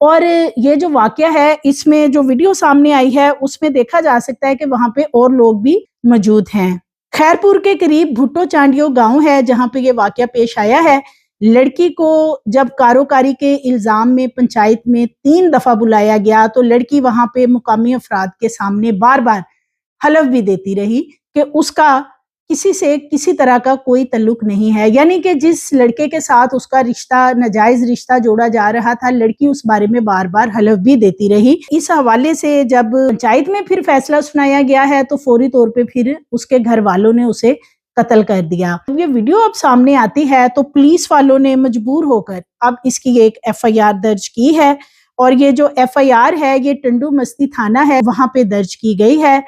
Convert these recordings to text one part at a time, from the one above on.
اور یہ جو واقعہ ہے اس میں جو ویڈیو سامنے آئی ہے اس میں دیکھا جا سکتا ہے کہ وہاں پہ اور لوگ بھی موجود ہیں۔ خیرپور کے قریب بھٹو چانڈیو گاؤں ہے جہاں پہ یہ واقعہ پیش آیا ہے۔ لڑکی کو جب کاروکاری کے الزام میں پنچایت میں 3 دفعہ بلایا گیا تو لڑکی وہاں پہ مقامی افراد کے سامنے بار بار حلف بھی دیتی رہی کہ اس کا کسی سے کسی طرح کا کوئی تعلق نہیں ہے، یعنی کہ جس لڑکے کے ساتھ اس کا رشتہ ناجائز رشتہ جوڑا جا رہا تھا، لڑکی اس بارے میں بار بار حلف بھی دیتی رہی۔ اس حوالے سے جب پنچایت میں پھر فیصلہ سنایا گیا ہے تو فوری طور پہ پھر اس کے گھر والوں نے اسے قتل کر دیا۔ یہ ویڈیو اب سامنے آتی ہے تو پولیس والوں نے مجبور ہو کر اب اس کی ایک FIR درج کی ہے، اور یہ جو FIR ہے یہ ٹنڈو مستی تھانہ ہے وہاں پہ درج کی گئی ہے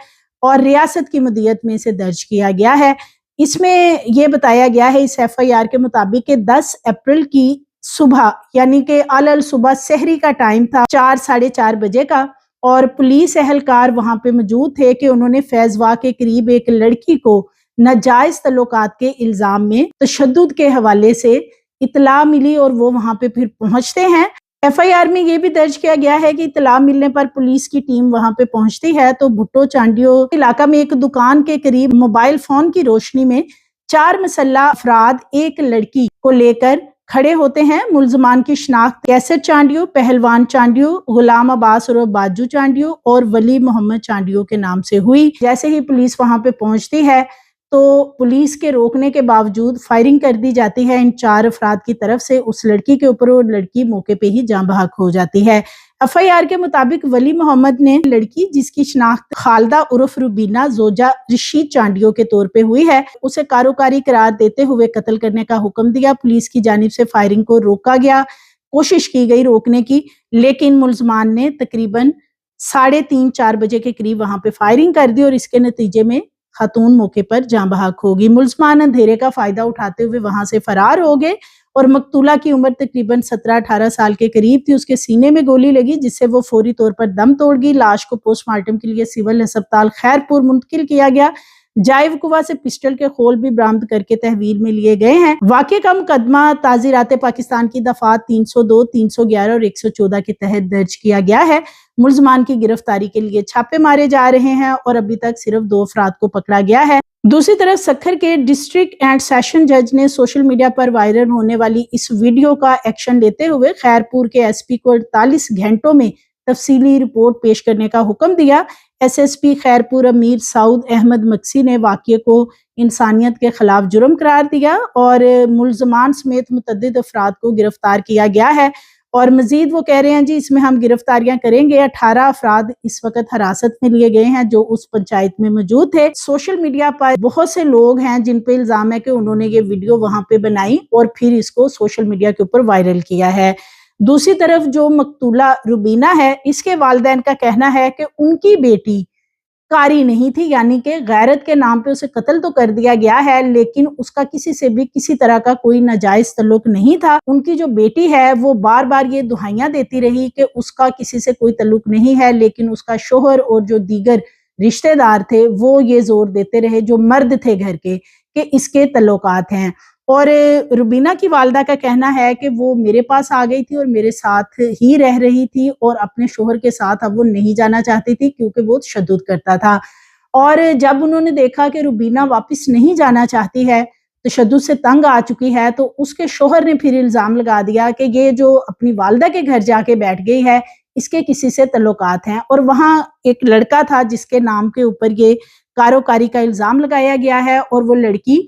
اور ریاست کی مدیریت میں سے درج کیا گیا ہے۔ اس میں یہ بتایا گیا ہے اس FIR کے مطابق کہ 10 اپریل کی صبح یعنی کہ علل صبح سحری کا ٹائم تھا 4:30 بجے کا، اور پولیس اہلکار وہاں پہ موجود تھے کہ انہوں نے فیض واہ کے قریب ایک لڑکی کو ناجائز تعلقات کے الزام میں تشدد کے حوالے سے اطلاع ملی اور وہ وہاں پہ پھر پہنچتے ہیں۔ FIR میں یہ بھی درج کیا گیا ہے کہ اطلاع ملنے پر پولیس کی ٹیم وہاں پہ پہنچتی ہے تو بھٹو چانڈیو علاقہ میں ایک دکان کے قریب موبائل فون کی روشنی میں 4 مسلح افراد ایک لڑکی کو لے کر کھڑے ہوتے ہیں۔ ملزمان کی شناخت کیسر چانڈیو، پہلوان چانڈیو، غلام عباس اور باجو چانڈیو اور ولی محمد چانڈیو کے نام سے ہوئی۔ جیسے ہی پولیس وہاں پہ پہنچتی ہے تو پولیس کے روکنے کے باوجود فائرنگ کر دی جاتی ہے ان 4 افراد کی طرف سے اس لڑکی کے اوپر، اور لڑکی موقع پہ ہی جاں بحق ہو جاتی ہے۔ FIR کے مطابق ولی محمد نے لڑکی جس کی شناخت خالدہ عرف روبینہ زوجہ رشید چانڈیو کے طور پہ ہوئی ہے، اسے کاروکاری قرار دیتے ہوئے قتل کرنے کا حکم دیا۔ پولیس کی جانب سے فائرنگ کو روکا گیا، کوشش کی گئی روکنے کی، لیکن ملزمان نے تقریباً 3:30-4 بجے کے قریب وہاں پہ فائرنگ کر دی اور اس کے نتیجے میں خاتون موقع پر جاں بحق ہوگی۔ ملزمان اندھیرے کا فائدہ اٹھاتے ہوئے وہاں سے فرار ہو گئے اور مقتولہ کی عمر تقریباً 17-18 سال کے قریب تھی۔ اس کے سینے میں گولی لگی جس سے وہ فوری طور پر دم توڑ گئی۔ لاش کو پوسٹ مارٹم کے لیے سول ہسپتال خیرپور منتقل کیا گیا۔ جائے وقوع سے پسٹل کے خول بھی برآمد کر کے تحویل میں لیے گئے ہیں۔ واقعے کا مقدمہ تعزیرات پاکستان کی دفعات 302، 311 اور 114 کے تحت درج کیا گیا ہے۔ ملزمان کی گرفتاری کے لیے چھاپے مارے جا رہے ہیں اور ابھی تک صرف 2 افراد کو پکڑا گیا ہے۔ دوسری طرف سکھر کے ڈسٹرکٹ اینڈ سیشن جج نے سوشل میڈیا پر وائرل ہونے والی اس ویڈیو کا ایکشن لیتے ہوئے خیرپور کے SP کو 48 گھنٹوں میں تفصیلی رپورٹ پیش کرنے کا حکم دیا۔ SSP خیرپور امیر سعود احمد مکسی نے واقعے کو انسانیت کے خلاف جرم قرار دیا اور ملزمان سمیت متعدد افراد کو گرفتار کیا گیا ہے، اور مزید وہ کہہ رہے ہیں جی اس میں ہم گرفتاریاں کریں گے۔ 18 افراد اس وقت حراست میں لیے گئے ہیں جو اس پنچایت میں موجود تھے۔ سوشل میڈیا پر بہت سے لوگ ہیں جن پہ الزام ہے کہ انہوں نے یہ ویڈیو وہاں پہ بنائی اور پھر اس کو سوشل میڈیا کے اوپر وائرل کیا ہے۔ دوسری طرف جو مقتولہ روبینہ ہے اس کے والدین کا کہنا ہے کہ ان کی بیٹی کاری نہیں تھی، یعنی کہ غیرت کے نام پہ اسے قتل تو کر دیا گیا ہے لیکن اس کا کسی سے بھی کسی طرح کا کوئی ناجائز تعلق نہیں تھا۔ ان کی جو بیٹی ہے وہ بار بار یہ دہائیاں دیتی رہی کہ اس کا کسی سے کوئی تعلق نہیں ہے، لیکن اس کا شوہر اور جو دیگر رشتہ دار تھے وہ یہ زور دیتے رہے جو مرد تھے گھر کے کہ اس کے تعلقات ہیں۔ اور روبینہ کی والدہ کا کہنا ہے کہ وہ میرے پاس آ گئی تھی اور میرے ساتھ ہی رہ رہی تھی اور اپنے شوہر کے ساتھ اب وہ نہیں جانا چاہتی تھی کیونکہ وہ تشدد کرتا تھا، اور جب انہوں نے دیکھا کہ روبینہ واپس نہیں جانا چاہتی ہے، تشدد سے تنگ آ چکی ہے، تو اس کے شوہر نے پھر الزام لگا دیا کہ یہ جو اپنی والدہ کے گھر جا کے بیٹھ گئی ہے اس کے کسی سے تعلقات ہیں، اور وہاں ایک لڑکا تھا جس کے نام کے اوپر یہ کاروکاری کا الزام لگایا گیا ہے، اور وہ لڑکی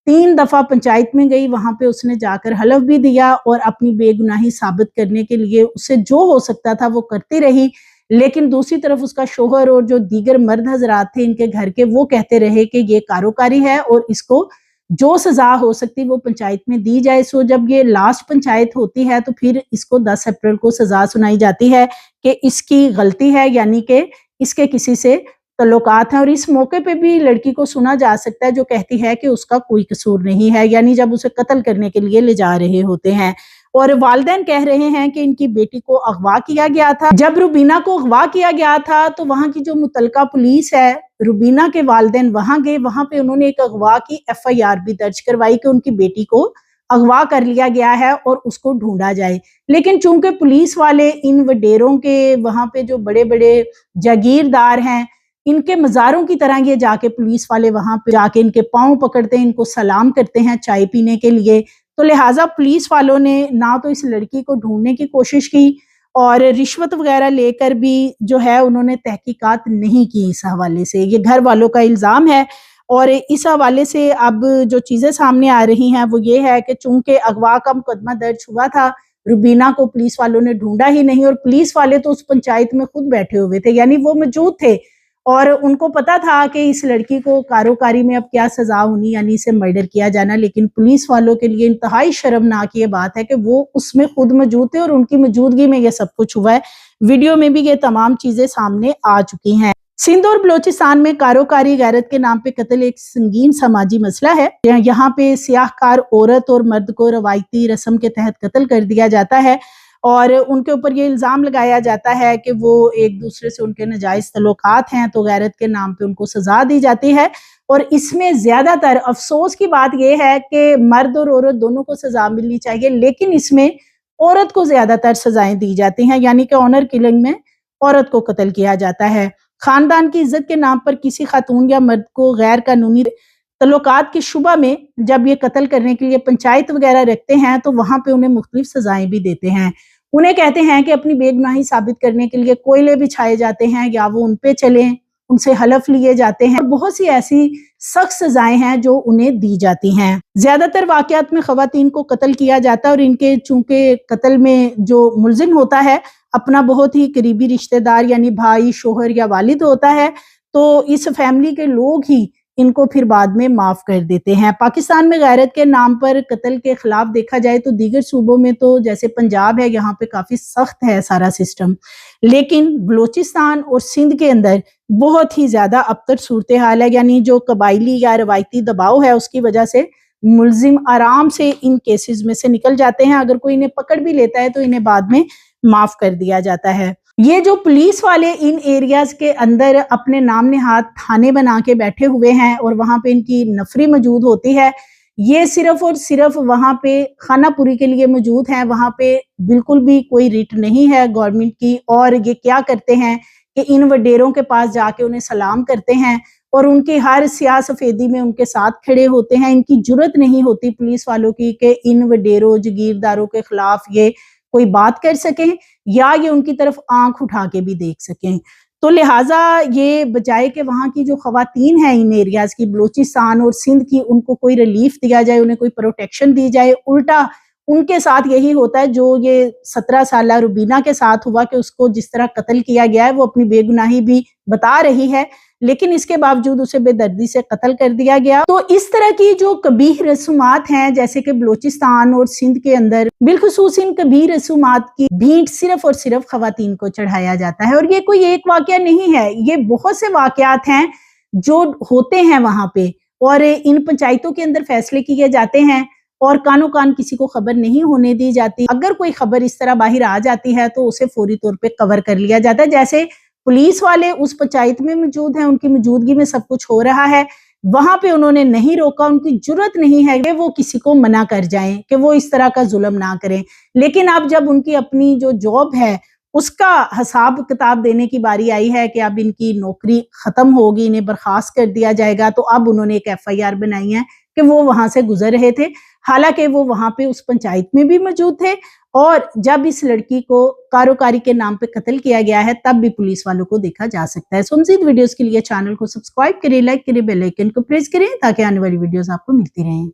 3 دفعہ پنچایت میں گئی، وہاں پہ اس نے جا کر حلف بھی دیا اور اپنی بے گناہی ثابت کرنے کے لیے اسے جو ہو سکتا تھا وہ کرتی رہی، لیکن دوسری طرف اس کا شوہر اور جو دیگر مرد حضرات تھے ان کے گھر کے وہ کہتے رہے کہ یہ کاروکاری ہے اور اس کو جو سزا ہو سکتی وہ پنچایت میں دی جائے۔ سو جب یہ لاسٹ پنچایت ہوتی ہے تو پھر اس کو 10 اپریل کو سزا سنائی جاتی ہے کہ اس کی غلطی ہے، یعنی کہ اس کے کسی سے تعلقات ہیں، اور اس موقع پہ بھی لڑکی کو سنا جا سکتا ہے جو کہتی ہے کہ اس کا کوئی قصور نہیں ہے، یعنی جب اسے قتل کرنے کے لیے لے جا رہے ہوتے ہیں۔ اور والدین کہہ رہے ہیں کہ ان کی بیٹی کو اغوا کیا گیا تھا۔ جب روبینہ کو اغوا کیا گیا تھا تو وہاں کی جو متعلقہ پولیس ہے، روبینہ کے والدین وہاں گئے، وہاں پہ انہوں نے ایک اغوا کی FIR بھی درج کروائی کہ ان کی بیٹی کو اغوا کر لیا گیا ہے اور اس کو ڈھونڈا جائے۔ لیکن چونکہ پولیس والے ان وڈیروں کے وہاں پہ جو بڑے بڑے جاگیردار ہیں، ان کے مزاروں کی طرح یہ جا کے پولیس والے وہاں پہ جا کے ان کے پاؤں پکڑتے ہیں، ان کو سلام کرتے ہیں چائے پینے کے لیے، تو لہٰذا پولیس والوں نے نہ تو اس لڑکی کو ڈھونڈنے کی کوشش کی اور رشوت وغیرہ لے کر بھی جو ہے انہوں نے تحقیقات نہیں کی اس حوالے سے۔ یہ گھر والوں کا الزام ہے اور اس حوالے سے اب جو چیزیں سامنے آ رہی ہیں وہ یہ ہے کہ چونکہ اغوا کا مقدمہ درج ہوا تھا، روبینہ کو پولیس والوں نے ڈھونڈا ہی نہیں، اور پولیس والے تو اس پنچایت میں خود بیٹھے ہوئے تھے، یعنی وہ موجود تھے اور ان کو پتا تھا کہ اس لڑکی کو کاروکاری میں اب کیا سزا ہونی، یعنی اسے مرڈر کیا جانا، لیکن پولیس والوں کے لیے انتہائی شرمناک یہ بات ہے کہ وہ اس میں خود موجود تھے اور ان کی موجودگی میں یہ سب کچھ ہوا ہے۔ ویڈیو میں بھی یہ تمام چیزیں سامنے آ چکی ہیں۔ سندھ اور بلوچستان میں کاروکاری غیرت کے نام پہ قتل ایک سنگین سماجی مسئلہ ہے۔ یہاں پہ سیاہ کار عورت اور مرد کو روایتی رسم کے تحت قتل کر دیا جاتا ہے اور ان کے اوپر یہ الزام لگایا جاتا ہے کہ وہ ایک دوسرے سے ان کے ناجائز تعلقات ہیں، تو غیرت کے نام پہ ان کو سزا دی جاتی ہے۔ اور اس میں زیادہ تر افسوس کی بات یہ ہے کہ مرد اور عورت دونوں کو سزا ملنی چاہیے، لیکن اس میں عورت کو زیادہ تر سزائیں دی جاتی ہیں، یعنی کہ آنر کلنگ میں عورت کو قتل کیا جاتا ہے۔ خاندان کی عزت کے نام پر کسی خاتون یا مرد کو غیر قانونی تعلقات کے شبہ میں جب یہ قتل کرنے کے لیے پنچایت وغیرہ رکھتے ہیں تو وہاں پہ انہیں مختلف سزائیں بھی دیتے ہیں۔ انہیں کہتے ہیں کہ اپنی بے گناہی ثابت کرنے کے لیے کوئلے بچھائے جاتے ہیں یا وہ ان پہ چلیں، ان سے حلف لیے جاتے ہیں، اور بہت سی ایسی سخت سزائیں ہیں جو انہیں دی جاتی ہیں۔ زیادہ تر واقعات میں خواتین کو قتل کیا جاتا ہے اور ان کے چونکہ قتل میں جو ملزم ہوتا ہے اپنا بہت ہی قریبی رشتہ دار یعنی بھائی، شوہر یا والد ہوتا ہے، تو اس فیملی کے لوگ ہی ان کو پھر بعد میں معاف کر دیتے ہیں۔ پاکستان میں غیرت کے نام پر قتل کے خلاف دیکھا جائے تو دیگر صوبوں میں تو جیسے پنجاب ہے، یہاں پہ کافی سخت ہے سارا سسٹم، لیکن بلوچستان اور سندھ کے اندر بہت ہی زیادہ ابتر صورتحال ہے، یعنی جو قبائلی یا روایتی دباؤ ہے اس کی وجہ سے ملزم آرام سے ان کیسز میں سے نکل جاتے ہیں، اگر کوئی انہیں پکڑ بھی لیتا ہے تو انہیں بعد میں معاف کر دیا جاتا ہے۔ یہ جو پولیس والے ان ایریاز کے اندر اپنے نام نہاد تھانے بنا کے بیٹھے ہوئے ہیں اور وہاں پہ ان کی نفری موجود ہوتی ہے، یہ صرف اور صرف وہاں پہ خانہ پوری کے لیے موجود ہیں، وہاں پہ بالکل بھی کوئی ریٹ نہیں ہے گورنمنٹ کی، اور یہ کیا کرتے ہیں کہ ان وڈیروں کے پاس جا کے انہیں سلام کرتے ہیں اور ان کی ہر سیاہ سفیدی میں ان کے ساتھ کھڑے ہوتے ہیں۔ ان کی جرت نہیں ہوتی پولیس والوں کی کہ ان وڈیروں جگیرداروں کے خلاف یہ کوئی بات کر سکیں یا یہ ان کی طرف آنکھ اٹھا کے بھی دیکھ سکیں، تو لہٰذا یہ بجائے کہ وہاں کی جو خواتین ہیں ان ایریاز کی، بلوچستان اور سندھ کی، ان کو کوئی ریلیف دیا جائے، انہیں کوئی پروٹیکشن دی جائے، الٹا ان کے ساتھ یہی ہوتا ہے جو یہ 17 سالہ روبینہ کے ساتھ ہوا کہ اس کو جس طرح قتل کیا گیا ہے، وہ اپنی بے گناہی بھی بتا رہی ہے لیکن اس کے باوجود اسے بے دردی سے قتل کر دیا گیا۔ تو اس طرح کی جو قبیح رسومات ہیں جیسے کہ بلوچستان اور سندھ کے اندر بالخصوص ان قبیح رسومات کی بھینٹ صرف اور صرف خواتین کو چڑھایا جاتا ہے، اور یہ کوئی ایک واقعہ نہیں ہے، یہ بہت سے واقعات ہیں جو ہوتے ہیں وہاں پہ، اور ان پنچایتوں کے اندر فیصلے کیے جاتے ہیں اور کانوں کان کسی کو خبر نہیں ہونے دی جاتی۔ اگر کوئی خبر اس طرح باہر آ جاتی ہے تو اسے فوری طور پہ کور کر لیا جاتا ہے، جیسے پولیس والے اس پنچایت میں موجود ہیں، ان کی موجودگی میں سب کچھ ہو رہا ہے، وہاں پہ انہوں نے نہیں روکا، ان کی جرت نہیں ہے کہ وہ کسی کو منع کر جائیں کہ وہ اس طرح کا ظلم نہ کریں، لیکن اب جب ان کی اپنی جو جاب ہے اس کا حساب کتاب دینے کی باری آئی ہے کہ اب ان کی نوکری ختم ہوگی، انہیں برخاست کر دیا جائے گا، تو اب انہوں نے ایک FIR بنائی ہے کہ وہ وہاں سے گزر رہے تھے، حالانکہ وہ وہاں پہ اس پنچایت میں بھی موجود تھے، اور جب اس لڑکی کو کاروکاری کے نام پہ قتل کیا گیا ہے تب بھی پولیس والوں کو دیکھا جا سکتا ہے۔ سو مزید ویڈیوز کے لیے چینل کو سبسکرائب کریں، لائک کریں، بیل آئیکن کو پریس کریں تاکہ آنے والی ویڈیوز آپ کو ملتی رہیں۔